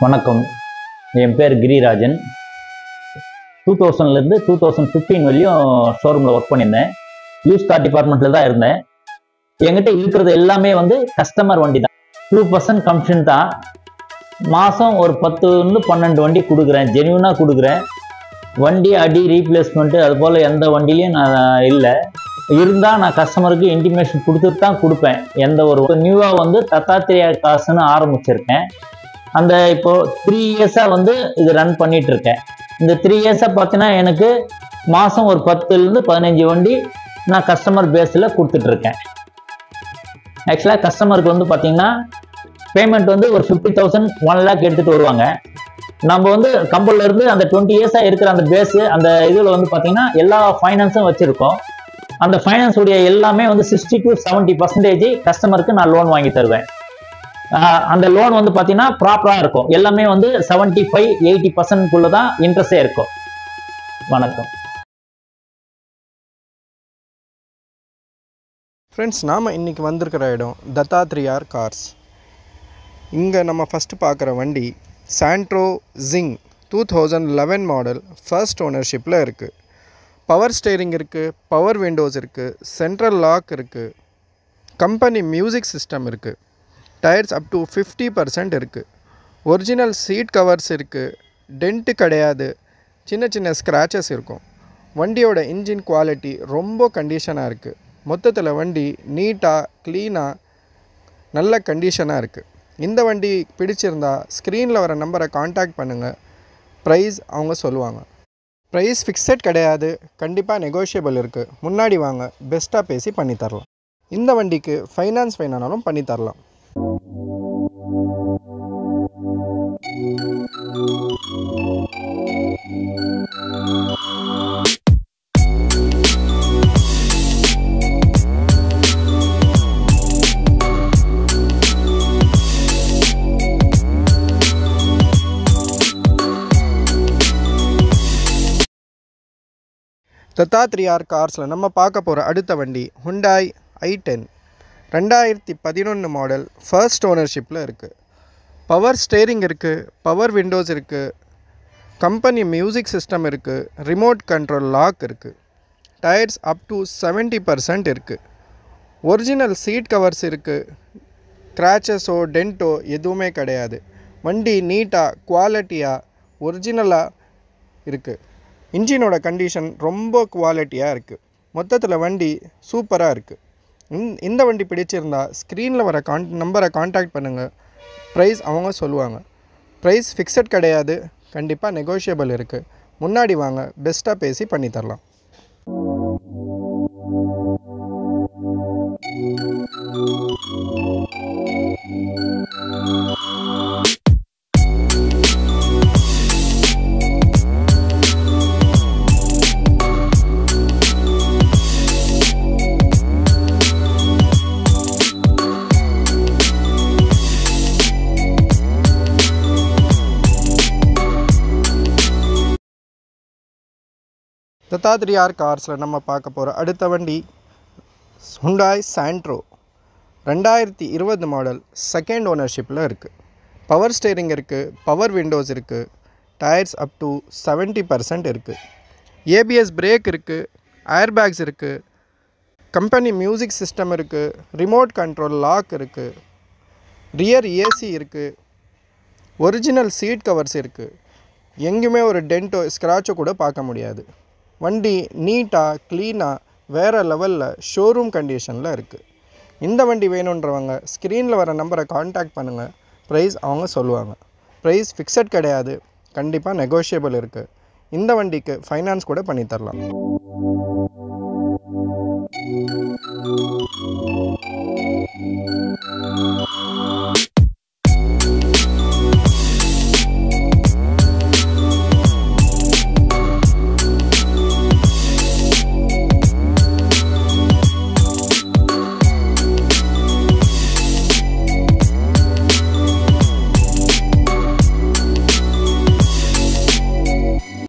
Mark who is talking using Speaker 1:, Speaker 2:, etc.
Speaker 1: வணக்கம். என் பேர் கிரிராஜன். 2000லேருந்து 2015 வரையும் ஷோரூமில் ஒர்க் பண்ணியிருந்தேன். யூஸ் கார் டிபார்ட்மெண்ட்டில் தான் இருந்தேன். என்கிட்ட இருக்கிறது எல்லாமே கஸ்டமர் வண்டி தான். 2% கமிஷன் தான். மாதம் ஒரு 10-12 வண்டி கொடுக்குறேன், ஜென்யூனாக கொடுக்குறேன். வண்டி அடி ரீப்ளேஸ்மெண்ட்டு அது போல் எந்த வண்டிலையும் நான் இல்லை. இருந்தால் நான் கஸ்டமருக்கு இன்டிமேஷன் கொடுத்துட்டு தான் கொடுப்பேன். எந்த ஒரு நியூவாக தத்தாத்திரியா காசுன்னு ஆரம்பிச்சிருக்கேன். அந்த இப்போது 3 இயர்ஸாக இது ரன் பண்ணிட்டு இருக்கேன். இந்த 3 இயர்ஸாக பார்த்தீங்கன்னா எனக்கு மாதம் ஒரு 10-15 வண்டி நான் கஸ்டமர் பேஸில் கொடுத்துட்ருக்கேன். ஆக்சுவலாக கஸ்டமருக்கு பார்த்தீங்கன்னா பேமெண்ட் ஒரு 50,000 1 lakh எடுத்துகிட்டு வருவாங்க. நம்ம கம்பெனிலேருந்து அந்த 20 இயர்ஸாக இருக்கிற அந்த பேஸு அந்த இதில் பார்த்தீங்கன்னா எல்லா ஃபைனான்ஸும் வச்சுருக்கோம். அந்த ஃபைனான்ஸ் உடைய எல்லாமே 60 to 70% கஸ்டமருக்கு நான் லோன் வாங்கி தருவேன். அந்த லோன் பார்த்தீங்கன்னா ப்ராப்பராக இருக்கும். எல்லாமே 75-80% தான் இன்ட்ரெஸ்டே இருக்கும். வணக்கம்.
Speaker 2: ஃப்ரெண்ட்ஸ், நாம் இன்றைக்கி வந்திருக்கிற இடம் தத்தாத்ரியா கார்ஸ். இங்கே நம்ம ஃபஸ்ட்டு பார்க்குற வண்டி சாண்ட்ரோ ஜிங் 2011 மாடல் ஃபர்ஸ்ட் ஓனர்ஷிப்பில் இருக்குது. பவர் ஸ்டேரிங் இருக்குது, பவர் விண்டோஸ் இருக்குது, சென்ட்ரல் லாக் இருக்குது, கம்பெனி மியூசிக் சிஸ்டம் இருக்குது, டயர்ஸ் அப் டு 50% இருக்குது, ஒரிஜினல் சீட் கவர்ஸ் இருக்குது, டென்ட்டு கிடையாது, சின்ன சின்ன ஸ்க்ராச்சஸ் இருக்கும். வண்டியோட இன்ஜின் குவாலிட்டி ரொம்ப கண்டிஷனாக இருக்குது. மொத்தத்தில் வண்டி நீட்டாக க்ளீனாக நல்ல கண்டிஷனாக இருக்குது. இந்த வண்டி பிடிச்சிருந்தா ஸ்க்ரீனில் வர நம்பரை காண்டாக்ட் பண்ணுங்கள். ப்ரைஸ் அவங்க சொல்லுவாங்க. ப்ரைஸ் ஃபிக்ஸட் கிடையாது, கண்டிப்பாக நெகோஷியபிள் இருக்குது. முன்னாடி வாங்க, பெஸ்ட்டாக பேசி பண்ணித்தரலாம். இந்த வண்டிக்கு ஃபைனான்ஸ் வேணாலும் பண்ணித்தரலாம். தத்தாத்ரியா கார்ஸில் நம்ம பார்க்க போகிற அடுத்த வண்டி ஹுண்டாய் i10 2011 மாடல் ஃபர்ஸ்ட் ஓனர்ஷிப்பில் இருக்குது. பவர் ஸ்டேரிங் இருக்குது, பவர் விண்டோஸ் இருக்குது, கம்பெனி மியூசிக் சிஸ்டம் இருக்குது, ரிமோட் கண்ட்ரோல் லாக் இருக்குது, டயர்ஸ் அப் டு 70% இருக்குது, ஒரிஜினல் சீட் கவர்ஸ் இருக்குது, கிராச்சஸோ டென்ட்டோ எதுவுமே கிடையாது. வண்டி நீட்டாக குவாலிட்டியாக ஒரிஜினலாக இருக்குது. இன்ஜினோட கண்டிஷன் ரொம்ப குவாலிட்டியாக இருக்குது. மொத்தத்தில் வண்டி சூப்பராக இருக்குது. இந்த வண்டி பிடிச்சிருந்தா ஸ்க்ரீனில் வர நம்பரை காண்டாக்ட் பண்ணுங்கள். ப்ரைஸ் அவங்க சொல்லுவாங்க. ப்ரைஸ் ஃபிக்ஸட் கிடையாது, கண்டிப்பாக நெகோஷியபிள் இருக்குது. முன்னாடி வாங்க, பெஸ்ட்டாக பேசி பண்ணித்தரலாம். தத்தாத்ரியா கார்ஸில் நம்ம பார்க்க போகிற அடுத்த வண்டி ஹுண்டாய் சாண்ட்ரோ 2020 மாடல் செகண்ட் ஓனர்ஷிப்பில் இருக்குது. பவர் ஸ்டேரிங் இருக்குது, பவர் விண்டோஸ் இருக்குது, டயர்ஸ் அப் டு 70% இருக்குது, ஏபிஎஸ் பிரேக் இருக்குது, ஏர் பேக்ஸ் இருக்குது, கம்பெனி மியூசிக் சிஸ்டம் இருக்குது, ரிமோட் கண்ட்ரோல் லாக் இருக்குது, ரியர் ஏசி இருக்குது, ஒரிஜினல் சீட் கவர்ஸ் இருக்குது. எங்கேயுமே ஒரு டென்ட்டோ ஸ்க்ராச்சோ கூட பார்க்க முடியாது. வண்டி நீட்டாக க்ளீனாக வேறு லெவலில் ஷோரூம் கண்டிஷனில் இருக்குது. இந்த வண்டி வேணுன்றவங்க ஸ்க்ரீனில் வர நம்பரை காண்டாக்ட் பண்ணுங்கள். ப்ரைஸ் அவங்க சொல்லுவாங்க. ப்ரைஸ் ஃபிக்ஸட் கிடையாது, கண்டிப்பாக நெகோஷியபிள் இருக்குது. இந்த வண்டிக்கு ஃபைனான்ஸ் கூட பண்ணித்தரலாம்.